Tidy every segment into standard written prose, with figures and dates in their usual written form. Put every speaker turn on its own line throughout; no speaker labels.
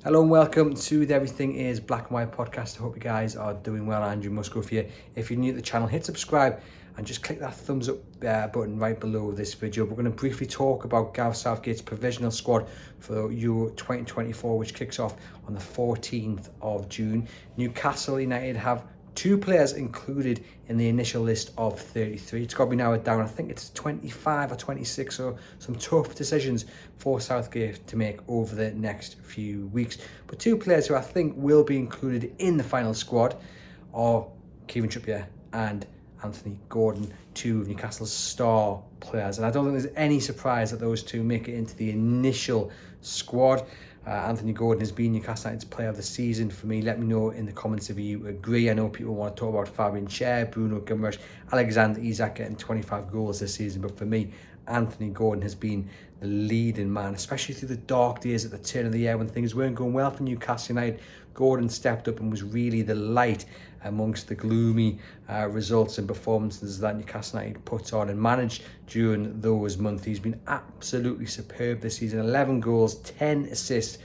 Hello and welcome to the Everything is Black and White podcast. I hope you guys are doing well. Andrew Musgrove here. If you're new to the channel, hit subscribe and just click that thumbs up button right below this video. We're going to briefly talk about Gareth Southgate's provisional squad for Euro 2024, which kicks off on the 14th of June. Newcastle United have 2 players included in the initial list of 33. It's got to be narrowed down. I think it's 25 or 26, so some tough decisions for Southgate to make over the next few weeks. But 2 players who I think will be included in the final squad are Kieran Trippier and Anthony Gordon, 2 of Newcastle's star players. And I don't think there's any surprise that those 2 make it into the initial squad. Anthony Gordon has been Newcastle United's player of the season for me. Let me know in the comments if you agree. I know people want to talk about Fabian Schär, Bruno Guimaraes, Alexander Isak getting 25 goals this season. But for me, Anthony Gordon has been the leading man, especially through the dark days at the turn of the year when things weren't going well for Newcastle United. Gordon stepped up and was really the light amongst the gloomy results and performances that Newcastle United put on and managed during those months. He's been absolutely superb this season. 11 goals, 10 assists.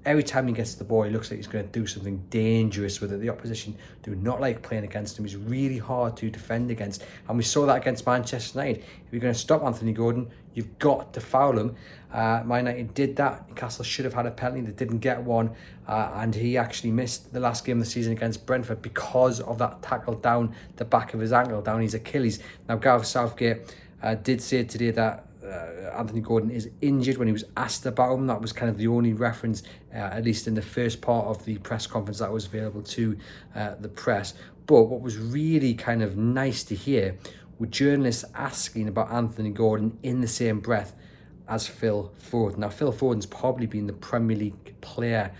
Every time he gets the ball, he looks like he's going to do something dangerous with it. The opposition do not like playing against him. He's really hard to defend against. And we saw that against Manchester United. If you're going to stop Anthony Gordon, you've got to foul him. Man United did that. Newcastle should have had a penalty. They didn't get one. And he actually missed the last game of the season against Brentford because of that tackle down the back of his ankle, down his Achilles. Now, Gareth Southgate did say today that Anthony Gordon is injured. When he was asked about him, that was kind of the only reference, at least in the first part of the press conference that was available to the press. But what was really kind of nice to hear were journalists asking about Anthony Gordon in the same breath as Phil Foden. Now, Phil Foden's probably been the Premier League player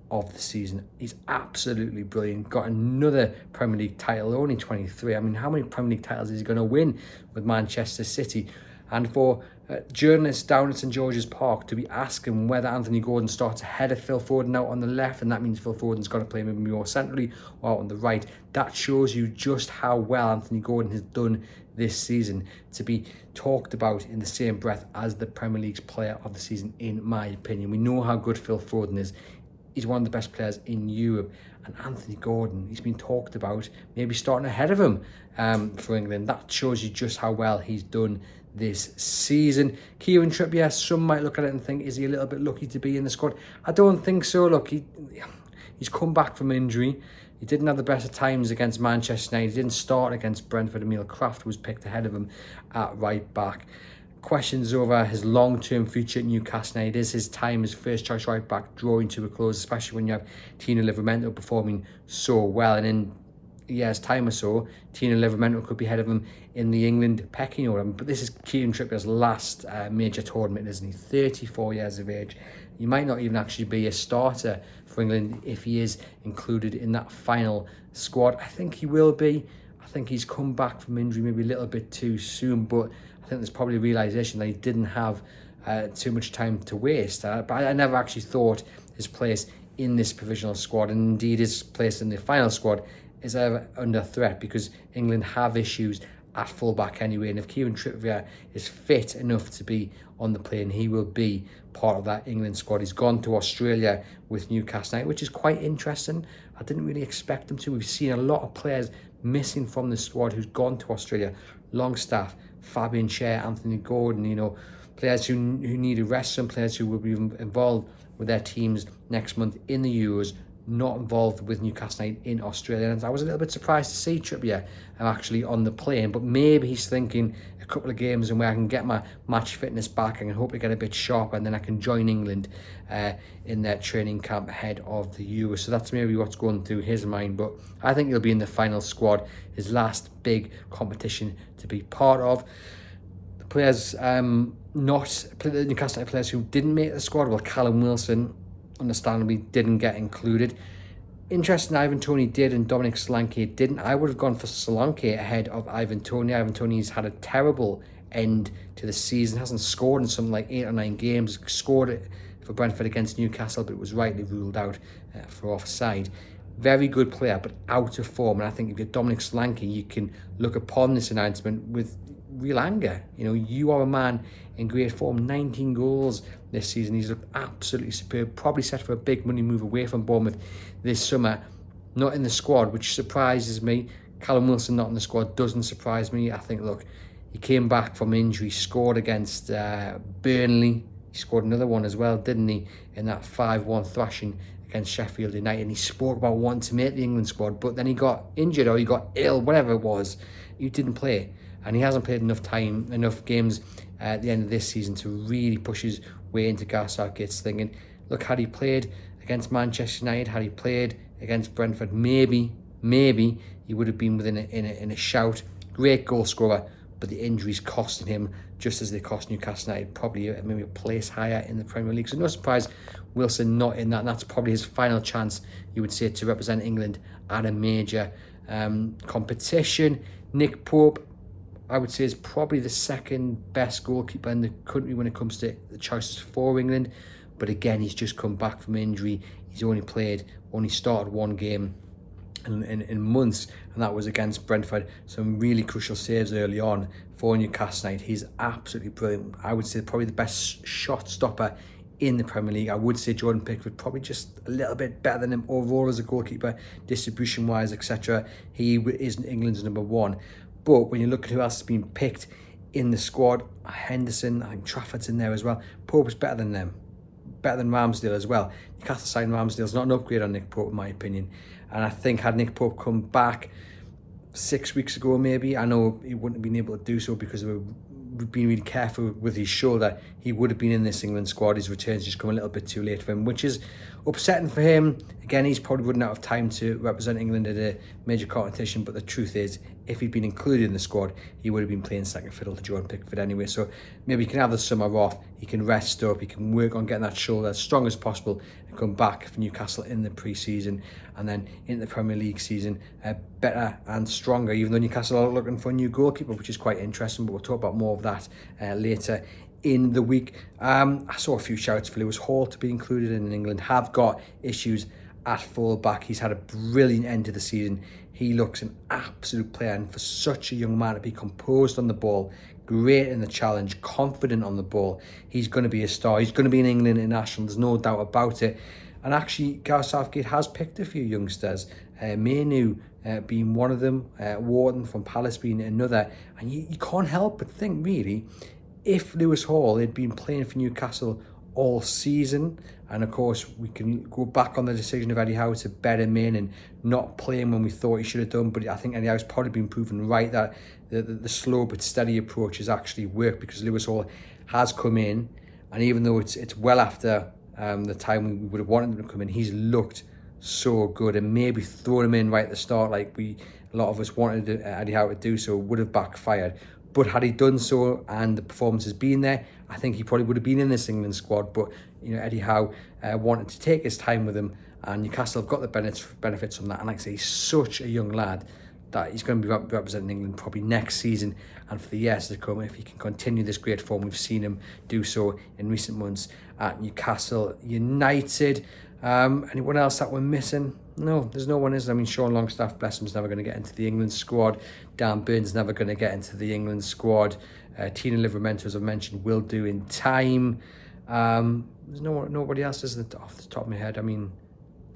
of the season. He's absolutely brilliant. Got another Premier League title, only 23. I mean, how many Premier League titles is he going to win with Manchester City? And for journalists down at St George's Park to be asking whether Anthony Gordon starts ahead of Phil Foden out on the left, and that means Phil Foden's got to play maybe more centrally or out on the right, that shows you just how well Anthony Gordon has done this season to be talked about in the same breath as the Premier League's player of the season, in my opinion. We know how good Phil Foden is. He's one of the best players in Europe. And Anthony Gordon, he's been talked about maybe starting ahead of him for England. That shows you just how well he's done this season. Kieran Trippier, some might look at it and think, is he a little bit lucky to be in the squad? I don't think so. Look, he's come back from injury. He didn't have the best of times against Manchester United. He didn't start against Brentford. Emil Kraft was picked ahead of him at right back. Questions over his long-term future at Newcastle United. Is his time as first-choice right-back drawing to a close, especially when you have Tino Livramento performing so well? And in a year's time or so, Tino Livramento could be ahead of him in the England pecking order. But this is Kieran Trippier's last major tournament, isn't he? 34 years of age. He might not even actually be a starter for England if he is included in that final squad. I think he will be. I think he's come back from injury maybe a little bit too soon, but I think there's probably a realisation that he didn't have too much time to waste. But I never actually thought his place in this provisional squad, and indeed his place in the final squad, is ever under threat, because England have issues at fullback anyway. And if Kieran Trippier is fit enough to be on the plane, he will be part of that England squad. He's gone to Australia with Newcastle United, which is quite interesting. I didn't really expect him to. We've seen a lot of players missing from the squad who's gone to Australia. Longstaff, Fabian Schär, Anthony Gordon, players who need a rest, some players who will be involved with their teams next month in the Euros, not involved with Newcastle United in Australia. And I was a little bit surprised to see Trippier actually on the plane, but maybe he's thinking a couple of games and where I can get my match fitness back, I can hope to get a bit sharper, and then I can join England in their training camp ahead of the Euros. So that's maybe what's going through his mind, but I think he'll be in the final squad, his last big competition to be part of. The players, not the Newcastle United players who didn't make the squad, well, Callum Wilson understandably didn't get included. Interesting, Ivan Toney did and Dominic Solanke didn't. I would have gone for Solanke ahead of Ivan Toney. Ivan Toney's had a terrible end to the season, hasn't scored in something like 8 or 9 games, scored it for Brentford against Newcastle, but it was rightly ruled out for offside. Very good player, but out of form. And I think if you're Dominic Solanke, you can look upon this announcement with real anger. You know, you are a man in great form, 19 goals this season. He's looked absolutely superb, probably set for a big money move away from Bournemouth this summer. Not in the squad, which surprises me. Callum Wilson not in the squad doesn't surprise me. I think, look, he came back from injury, scored against Burnley. He scored another one as well, didn't he, in that 5-1 thrashing against Sheffield United. And he spoke about wanting to make the England squad, but then he got injured or he got ill, whatever it was. He didn't play. And he hasn't played enough games at the end of this season to really push his way into Gareth Southgate's thinking. Look, had he played against Manchester United, had he played against Brentford, maybe he would have been within a shout. Great goal scorer, but the injuries costing him just as they cost Newcastle United, probably maybe a place higher in the Premier League. So no surprise, Wilson not in that. And that's probably his final chance, you would say, to represent England at a major competition. Nick Pope, I would say, is probably the second best goalkeeper in the country when it comes to the choices for England. But again, he's just come back from injury. He's only started one game in months, and that was against Brentford. Some really crucial saves early on for Newcastle United. He's absolutely brilliant. I would say probably the best shot stopper in the Premier League. I would say Jordan Pickford probably just a little bit better than him overall as a goalkeeper, distribution wise, etc. He is England's number one. But when you look at who else has been picked in the squad, Henderson, I think Trafford's in there as well. Pope's better than them, better than Ramsdale as well. Newcastle side Ramsdale's not an upgrade on Nick Pope, in my opinion. And I think had Nick Pope come back 6 weeks ago, maybe, I know he wouldn't have been able to do so because of being really careful with his shoulder. He would have been in this England squad. His return's just come a little bit too late for him, which is upsetting for him. Again, he's probably running out of time to represent England at a major competition, but the truth is, if he'd been included in the squad, he would have been playing second fiddle to Jordan Pickford anyway. So maybe he can have the summer off, he can rest up, he can work on getting that shoulder as strong as possible and come back for Newcastle in the pre-season and then in the Premier League season better and stronger, even though Newcastle are looking for a new goalkeeper, which is quite interesting, but we'll talk about more of that later in the week. I saw a few shouts for Lewis Hall to be included in England. Have got issues at full back. He's had a brilliant end to the season. He looks an absolute player, and for such a young man to be composed on the ball, great in the challenge, confident on the ball, he's going to be a star. He's going to be an England international, there's no doubt about it. And actually, Gareth Southgate has picked a few youngsters, Mainu being one of them, Wharton from Palace being another. And you can't help but think, really, if Lewis Hall had been playing for Newcastle all season, and of course we can go back on the decision of Eddie Howe to bet him in and not play him when we thought he should have done, but I think Eddie Howe's probably been proven right that the slow but steady approach has actually worked, because Lewis Hall has come in, and even though it's well after the time we would have wanted him to come in, he's looked so good, and maybe throw him in right at the start like a lot of us wanted Eddie Howe to do so would have backfired. But had he done so and the performance has been there, I think he probably would have been in this England squad. But Eddie Howe wanted to take his time with him, and Newcastle have got the benefits from that. And like I say, he's such a young lad that he's going to be representing England probably next season and for the years to come, if he can continue this great form. We've seen him do so in recent months at Newcastle United. Anyone else that we're missing? No, there's no one, is there? I mean, Sean Longstaff, bless him, is never going to get into the England squad. Dan Burns never going to get into the England squad. Tina Livramento, as I've mentioned, will do in time. There's nobody else, isn't it, off the top of my head? I mean,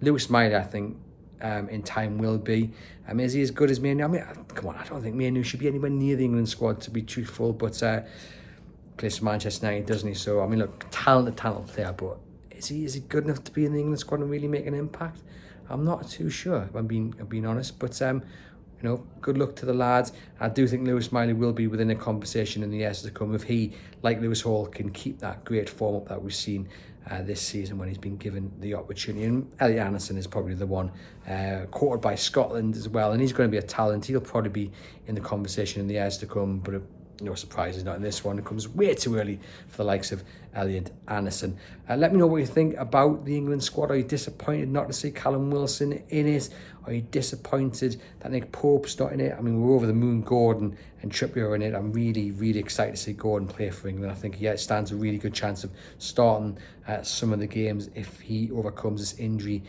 Lewis Miley, I think, in time will be. Is he as good as Mainu? I mean, come on, I don't think Mainu should be anywhere near the England squad, to be truthful, but plays for Manchester United, doesn't he? So, I mean, look, talented player, but is he good enough to be in the England squad and really make an impact? I'm not too sure, if I'm being honest, but good luck to the lads. I do think Lewis Miley will be within a conversation in the years to come if he, like Lewis Hall, can keep that great form up that we've seen this season when he's been given the opportunity. And Elliot Anderson is probably the one, courted by Scotland as well, and he's going to be a talent. He'll probably be in the conversation in the years to come, but no surprise he's not in this one. It comes way too early for the likes of Elliot Anderson. Let me know what you think about the England squad. Are you disappointed not to see Callum Wilson in it? Are you disappointed that Nick Pope's not in it? I mean, we're over the moon Gordon and Trippier in it. I'm really, really excited to see Gordon play for England. I think he stands a really good chance of starting some of the games if he overcomes this injury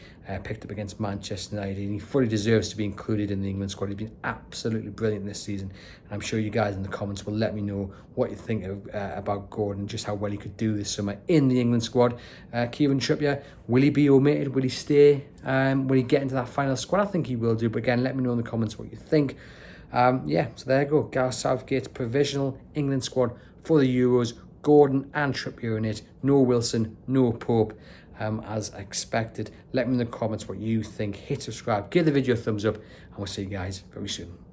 picked up against Manchester United. And he fully deserves to be included in the England squad. He's been absolutely brilliant this season. And I'm sure you guys in the comments will let me know what you think about Gordon, just how well he could do this summer in the England squad. Kieran Trippier, will he be omitted? Will he stay? Will he get into that final squad? I think he will do. But again, let me know in the comments what you think. Yeah, so there you go. Gareth Southgate's provisional England squad for the Euros. Gordon and Trippier in it. No Wilson, no Pope, as expected. Let me know in the comments what you think. Hit subscribe, give the video a thumbs up, and we'll see you guys very soon.